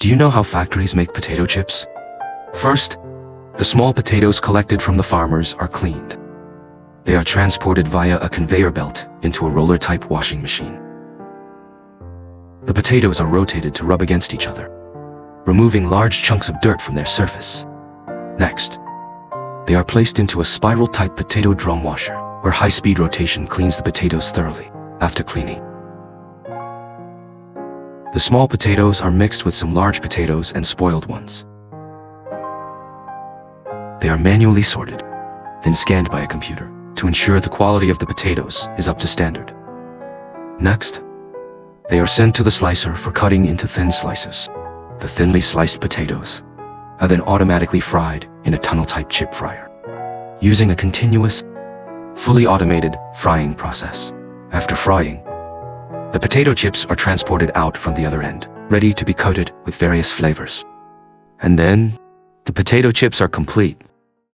Do you know how factories make potato chips? First, the small potatoes collected from the farmers are cleaned. They are transported via a conveyor belt into a roller-type washing machine. The potatoes are rotated to rub against each other, removing large chunks of dirt from their surface. Next, they are placed into a spiral-type potato drum washer, where high-speed rotation cleans the potatoes thoroughly. After cleaning, the small potatoes are mixed with some large potatoes and spoiled ones. They are manually sorted, then scanned by a computer to ensure the quality of the potatoes is up to standard. Next, they are sent to the slicer for cutting into thin slices. The thinly sliced potatoes are then automatically fried in a tunnel-type chip fryer, using a continuous, fully automated frying process. After frying, the potato chips are transported out from the other end, ready to be coated with various flavors. And then, the potato chips are complete.